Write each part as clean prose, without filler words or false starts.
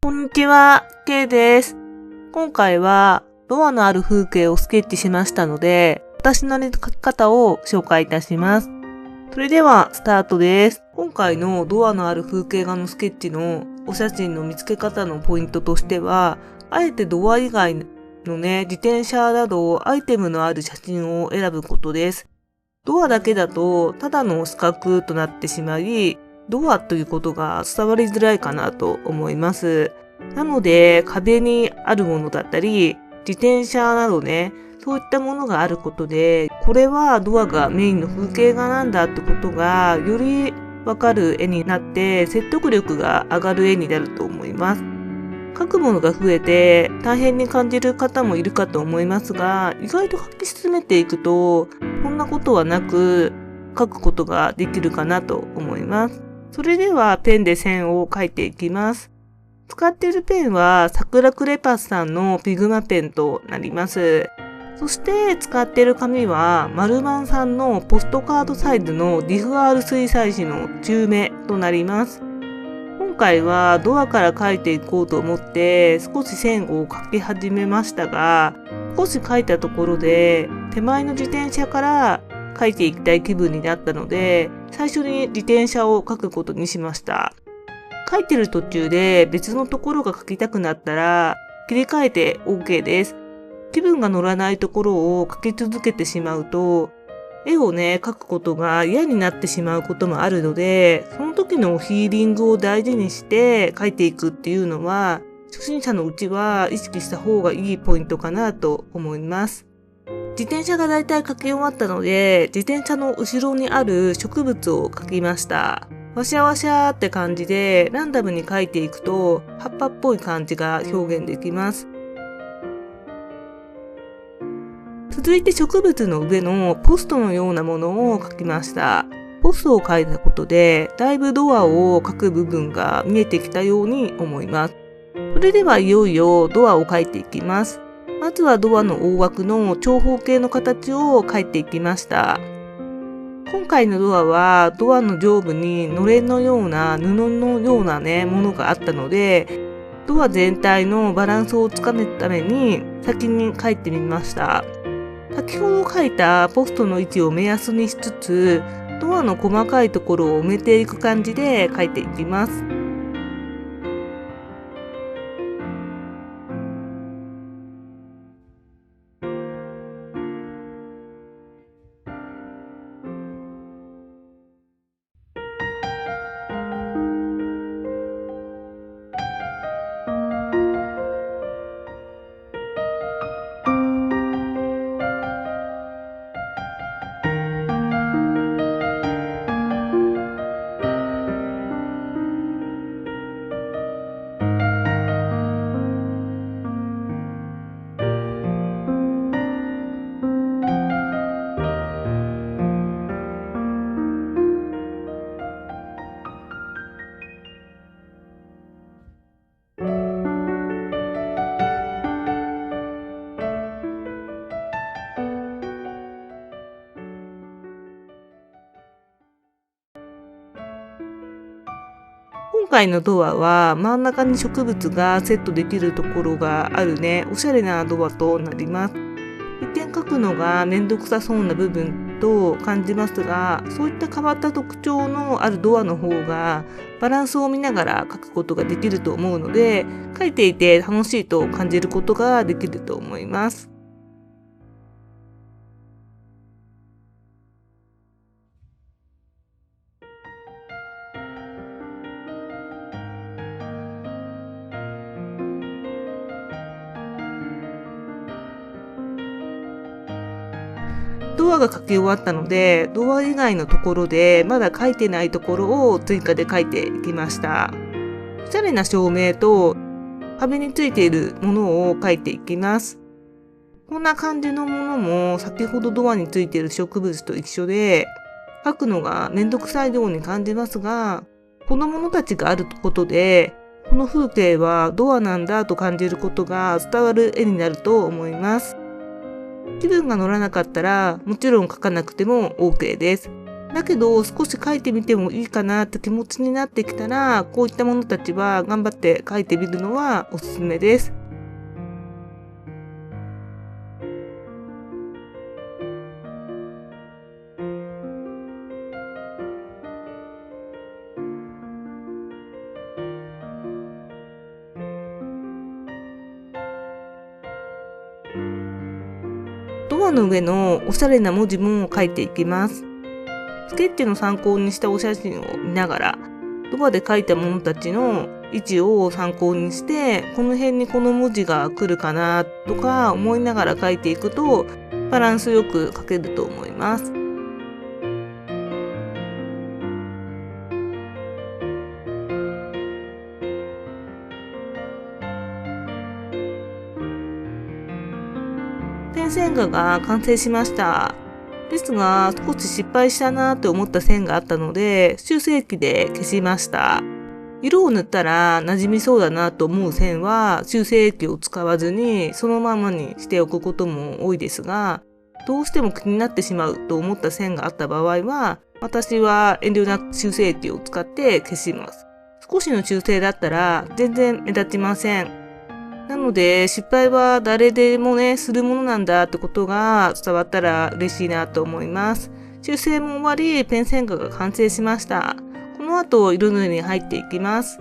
こんにちは、K です。今回はドアのある風景をスケッチしましたので、私なりの描き方を紹介いたします。それではスタートです。今回のドアのある風景画のスケッチのお写真の見つけ方のポイントとしては、あえてドア以外の自転車などアイテムのある写真を選ぶことです。ドアだけだとただの四角となってしまい、ドアということが伝わりづらいかなと思います。なので壁にあるものだったり、自転車などそういったものがあることで、これはドアがメインの風景画なんだってことがよりわかる絵になって説得力が上がる絵になると思います。描くものが増えて大変に感じる方もいるかと思いますが、意外と描き進めていくとこんなことはなく描くことができるかなと思います。それではペンで線を描いていきます。使っているペンは桜クレパスさんのピグマペンとなります。そして使っている紙はマルマンさんのポストカードサイズのディフ R 水彩紙の中目となります。今回はドアから描いていこうと思って少し線を描き始めましたが、少し描いたところで手前の自転車から描いていきたい気分になったので、最初に自転車を描くことにしました。描いてる途中で別のところが描きたくなったら切り替えて OK です。気分が乗らないところを描き続けてしまうと、絵を描くことが嫌になってしまうこともあるので、その時のフィーリングを大事にして描いていくっていうのは、初心者のうちは意識した方がいいポイントかなと思います。自転車がだいたい描き終わったので、自転車の後ろにある植物を描きました。ワシャワシャって感じでランダムに描いていくと葉っぱっぽい感じが表現できます。続いて植物の上のポストのようなものを描きました。ポストを描いたことでだいぶドアを描く部分が見えてきたように思います。それではいよいよドアを描いていきます。まずはドアの大枠の長方形の形を描いていきました。今回のドアはドアの上部にのれんのような布のようなものがあったので、ドア全体のバランスをつかめるために先に描いてみました。先ほど描いたポストの位置を目安にしつつ、ドアの細かいところを埋めていく感じで描いていきます。今回のドアは真ん中に植物がセットできるところがあるおしゃれなドアとなります。一見描くのがめんどくさそうな部分と感じますが、そういった変わった特徴のあるドアの方がバランスを見ながら描くことができると思うので、描いていて楽しいと感じることができると思います。ドアが描き終わったので、ドア以外のところでまだ描いてないところを追加で描いていきました。おしゃれな照明と壁についているものを描いていきます。こんな感じのものも先ほどドアについている植物と一緒で、描くのがめんどくさいように感じますが、このものたちがあることで、この風景はドアなんだと感じることが伝わる絵になると思います。気分が乗らなかったらもちろん描かなくても OK です。だけど少し描いてみてもいいかなって気持ちになってきたら、こういったものたちは頑張って描いてみるのはおすすめです。ドアの上のおしゃれな文字も書いていきます。スケッチの参考にしたお写真を見ながら、ドアで書いたものたちの位置を参考にして、この辺にこの文字が来るかなとか思いながら書いていくと、バランスよく書けると思います。ペン線画が完成しました。ですが、少し失敗したなと思った線があったので、修正液で消しました。色を塗ったら馴染みそうだなと思う線は修正液を使わずにそのままにしておくことも多いですが、どうしても気になってしまうと思った線があった場合は、私は遠慮なく修正液を使って消します。少しの修正だったら全然目立ちません。なので失敗は誰でもね、するものなんだってことが伝わったら嬉しいなと思います。修正も終わり、ペン線画が完成しました。この後、色塗りに入っていきます。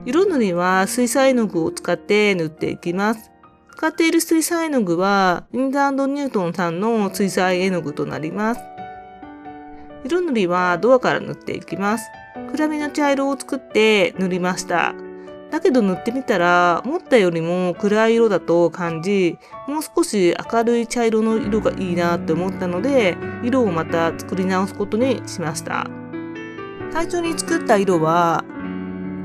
色塗りは水彩絵の具を使って塗っていきます。使っている水彩絵の具は、リンダー&ニュートンさんの水彩絵の具となります。色塗りはドアから塗っていきます。暗めの茶色を作って塗りました。だけど塗ってみたら、思ったよりも暗い色だと感じ、もう少し明るい茶色の色がいいなって思ったので、色をまた作り直すことにしました。最初に作った色は、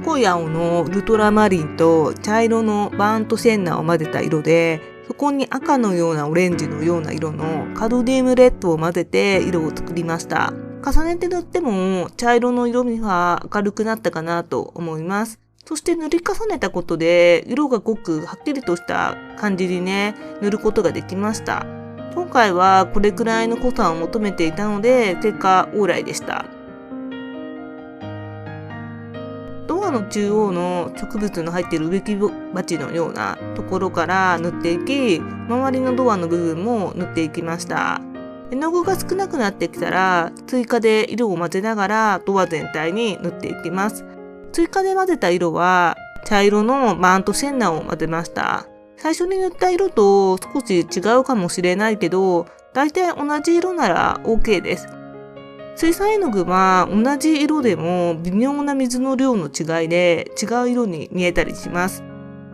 濃い青のウルトラマリンと茶色のバーントシェンナーを混ぜた色で、そこに赤のようなオレンジのような色のカドディウムレッドを混ぜて色を作りました。重ねて塗っても茶色の色味は明るくなったかなと思います。そして塗り重ねたことで色が濃くはっきりとした感じにね、塗ることができました。今回はこれくらいの濃さを求めていたので、結果オーライでした。ドアの中央の植物の入っている植木鉢のようなところから塗っていき、周りのドアの部分も塗っていきました。絵の具が少なくなってきたら、追加で色を混ぜながらドア全体に塗っていきます。追加で混ぜた色は、茶色のバーントシェンナーを混ぜました。最初に塗った色と少し違うかもしれないけど、大体同じ色なら OK です。水彩絵の具は同じ色でも微妙な水の量の違いで違う色に見えたりします。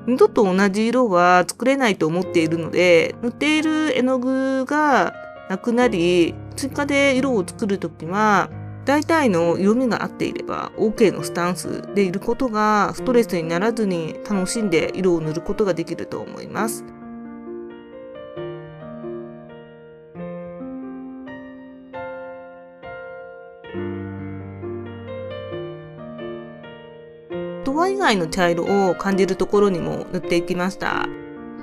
二度と同じ色は作れないと思っているので、塗っている絵の具がなくなり、追加で色を作るときは、大体の色味が合っていれば OK のスタンスでいることがストレスにならずに楽しんで色を塗ることができると思います。ドア以外の茶色を感じるところにも塗っていきました。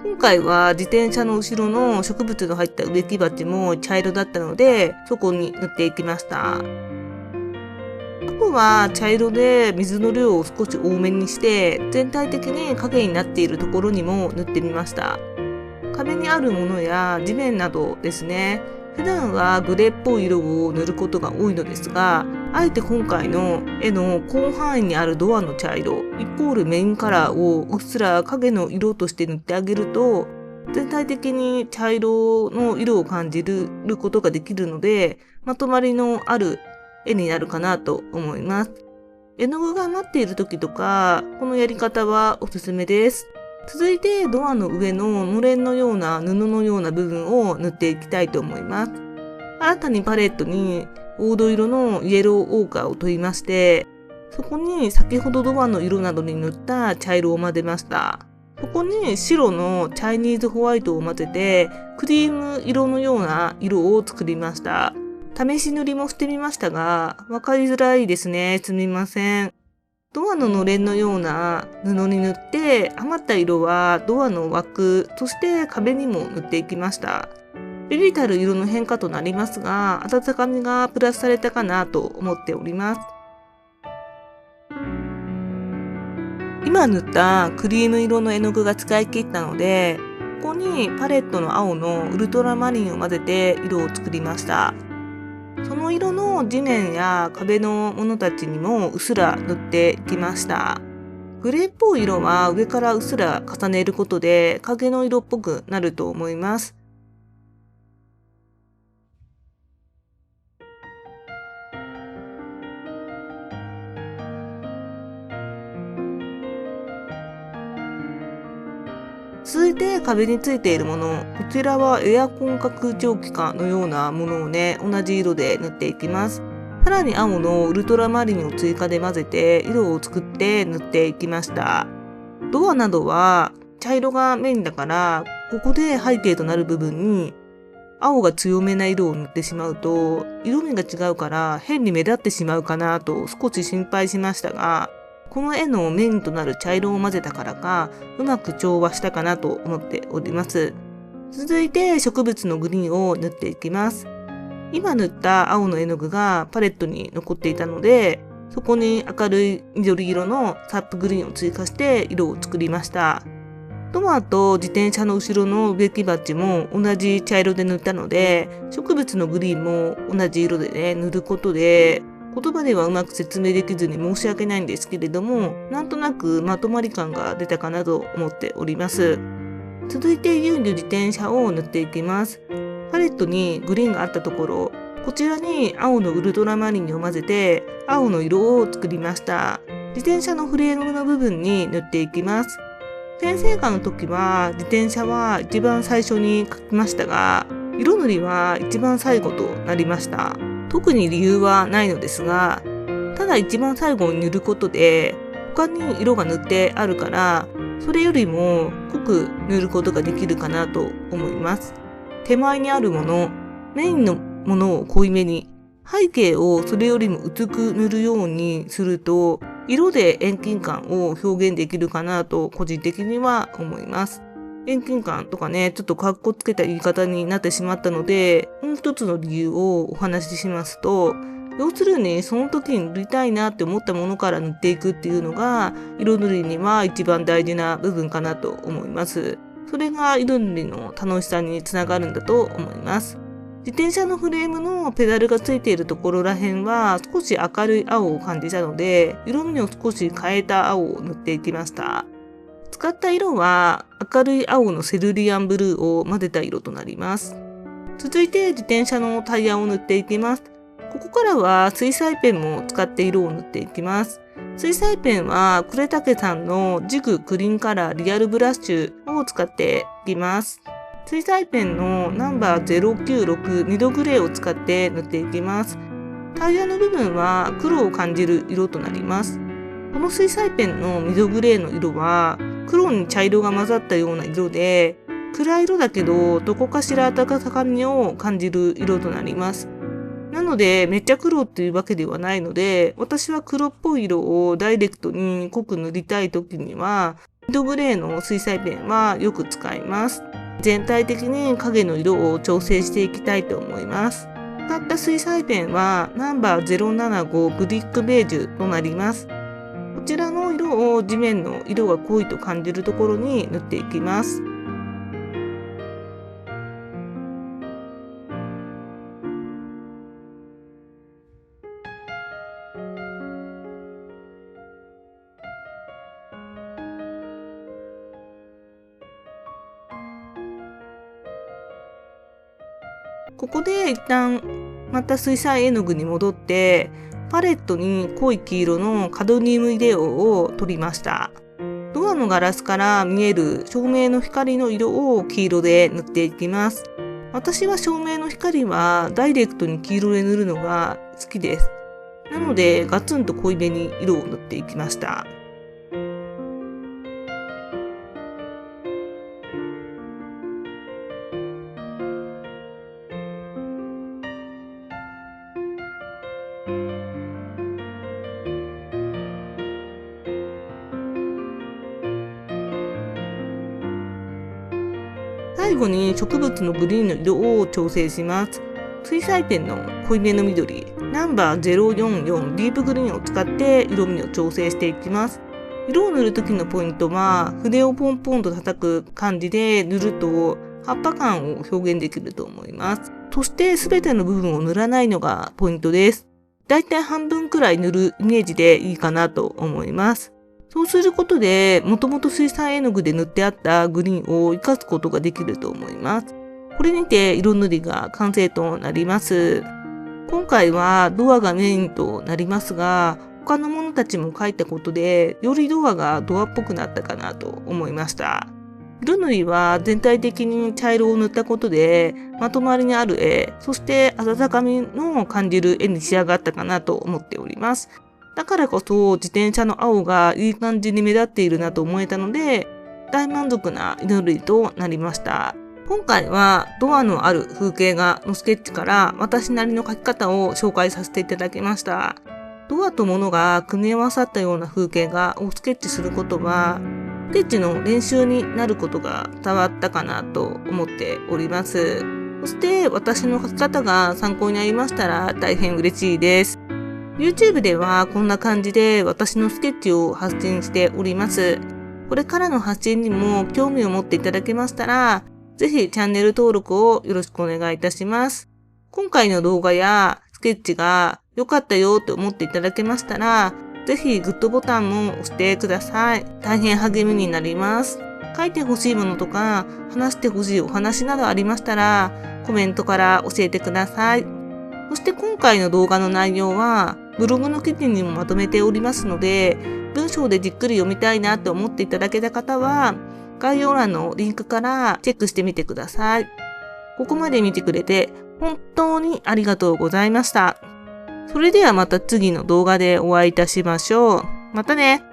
今回は自転車の後ろの植物の入った植木鉢も茶色だったので、そこに塗っていきました。ここは茶色で水の量を少し多めにして、全体的に影になっているところにも塗ってみました。壁にあるものや地面などですね。普段はグレーっぽい色を塗ることが多いのですが、あえて今回の絵の広範囲にあるドアの茶色、イコールメインカラーをうっすら影の色として塗ってあげると、全体的に茶色の色を感じることができるので、まとまりのある絵になるかなと思います。絵の具が余っている時とか、このやり方はおすすめです。続いてドアの上ののれんのような布のような部分を塗っていきたいと思います。新たにパレットに黄土色のイエローオーカーを取りまして、そこに先ほどドアの色などに塗った茶色を混ぜました。そこに白のチャイニーズホワイトを混ぜて、クリーム色のような色を作りました。試し塗りもしてみましたが、わかりづらいですね。すみません。ドアののれんのような布に塗って、余った色はドアの枠、そして壁にも塗っていきました。ビビたる色の変化となりますが、温かみがプラスされたかなと思っております。今塗ったクリーム色の絵の具が使い切ったので、ここにパレットの青のウルトラマリンを混ぜて色を作りました。その色の地面や壁のものたちにもうっすら塗っていきました。グレーっぽい色は上からうっすら重ねることで影の色っぽくなると思います。続いて壁についているもの、こちらはエアコンか空調機かのようなものをね、同じ色で塗っていきます。さらに青のウルトラマリンを追加で混ぜて色を作って塗っていきました。ドアなどは茶色がメインだから、ここで背景となる部分に青が強めな色を塗ってしまうと色味が違うから変に目立ってしまうかなと少し心配しましたが、この絵のメインとなる茶色を混ぜたからかうまく調和したかなと思っております。続いて植物のグリーンを塗っていきます。今塗った青の絵の具がパレットに残っていたので、そこに明るい緑色のサップグリーンを追加して色を作りました。ドアと自転車の後ろの植木鉢も同じ茶色で塗ったので、植物のグリーンも同じ色でね、塗ることで、言葉ではうまく説明できずに申し訳ないんですけれども、なんとなくまとまり感が出たかなと思っております。続いて遊具自転車を塗っていきます。パレットにグリーンがあったところ、こちらに青のウルトラマリンを混ぜて青の色を作りました。自転車のフレームの部分に塗っていきます。先生科の時は自転車は一番最初に描きましたが、色塗りは一番最後となりました。特に理由はないのですが、ただ一番最後に塗ることで他に色が塗ってあるから、それよりも濃く塗ることができるかなと思います。手前にあるもの、メインのものを濃いめに、背景をそれよりも薄く塗るようにすると、色で遠近感を表現できるかなと個人的には思います。遠近感とかね、ちょっとカッコつけた言い方になってしまったので、もう一つの理由をお話ししますと、要するにその時に塗りたいなって思ったものから塗っていくっていうのが、色塗りには一番大事な部分かなと思います。それが色塗りの楽しさにつながるんだと思います。自転車のフレームのペダルがついているところらへんは少し明るい青を感じたので、色味を少し変えた青を塗っていきました。使った色は明るい青のセルリアンブルーを混ぜた色となります。続いて自転車のタイヤを塗っていきます。ここからは水彩ペンも使って色を塗っていきます。水彩ペンは呉竹さんのジグクリーンカラーリアルブラッシュを使っていきます。水彩ペンのナンバー096ミドグレーを使って塗っていきます。タイヤの部分は黒を感じる色となります。この水彩ペンのミドグレーの色は黒に茶色が混ざったような色で、暗い色だけどどこかしら温かみを感じる色となります。なのでめっちゃ黒っていうわけではないので、私は黒っぽい色をダイレクトに濃く塗りたい時にはミドグレーの水彩ペンはよく使います。全体的に影の色を調整していきたいと思います。使った水彩ペンはナンバー075ブリックベージュとなります。こちらの色を地面の色が濃いと感じるところに塗っていきます。ここで一旦また水彩絵の具に戻ってパレットに濃い黄色のカドミウムイデオを取りました。ドアのガラスから見える照明の光の色を黄色で塗っていきます。私は照明の光はダイレクトに黄色で塗るのが好きです。なのでガツンと濃いめに色を塗っていきました。最最後に植物のグリーンの色を調整します。水彩ペンの濃いめの緑、ナンバー044ディープグリーンを使って色味を調整していきます。色を塗る時のポイントは、筆をポンポンと叩く感じで塗ると葉っぱ感を表現できると思います。そして全ての部分を塗らないのがポイントです。だいたい半分くらい塗るイメージでいいかなと思います。そうすることで、もともと水彩絵の具で塗ってあったグリーンを活かすことができると思います。これにて色塗りが完成となります。今回はドアがメインとなりますが、他のものたちも描いたことで、よりドアがドアっぽくなったかなと思いました。色塗りは全体的に茶色を塗ったことで、まとまりにある絵、そして温かみの感じる絵に仕上がったかなと思っております。だからこそ自転車の青がいい感じに目立っているなと思えたので、大満足な色塗りとなりました。今回はドアのある風景画のスケッチから私なりの描き方を紹介させていただきました。ドアと物が組み合わさったような風景画をスケッチすることは、スケッチの練習になることが伝わったかなと思っております。そして私の描き方が参考になりましたら大変嬉しいです。YouTube ではこんな感じで私のスケッチを発信しております。これからの発信にも興味を持っていただけましたら、ぜひチャンネル登録をよろしくお願いいたします。今回の動画やスケッチが良かったよと思っていただけましたら、ぜひグッドボタンも押してください。大変励みになります。書いてほしいものとか、話してほしいお話などありましたら、コメントから教えてください。そして今回の動画の内容は、ブログの記事にもまとめておりますので、文章でじっくり読みたいなと思っていただけた方は、概要欄のリンクからチェックしてみてください。ここまで見てくれて本当にありがとうございました。それではまた次の動画でお会いいたしましょう。またね。